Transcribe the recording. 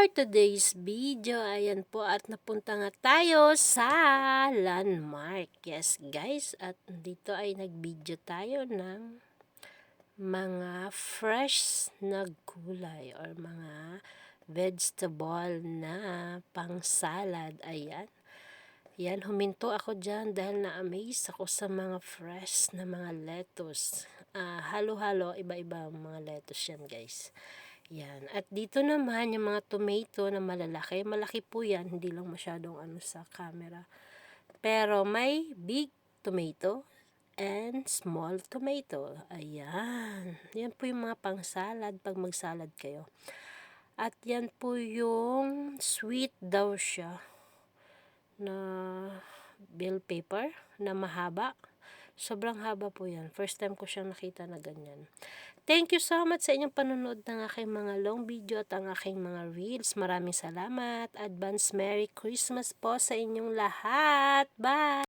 for today's video. Ayan po at napunta nga tayo sa landmark. Yes guys, at dito ay nag-video tayo ng mga fresh na gulay or mga vegetable na pang salad. Ayan. Yan, huminto ako dyan dahil na-amaze ako sa mga fresh na mga lettuce. Halo-halo, iba-iba mga lettuce yan guys. Yan. At dito naman yung mga tomato na malalaki. Malaki po yan, hindi lang masyadong sa camera. Pero may big tomato and small tomato. Ayan. Yan po yung mga pang-salad pag mag-salad kayo. At yan po yung sweet daw siya na bell pepper na mahaba. Sobrang haba po yan. First time ko siyang nakita na ganyan. Thank you so much sa inyong panonood ng aking mga long video at ang aking mga reels. Maraming salamat. Advance Merry Christmas po sa inyong lahat. Bye!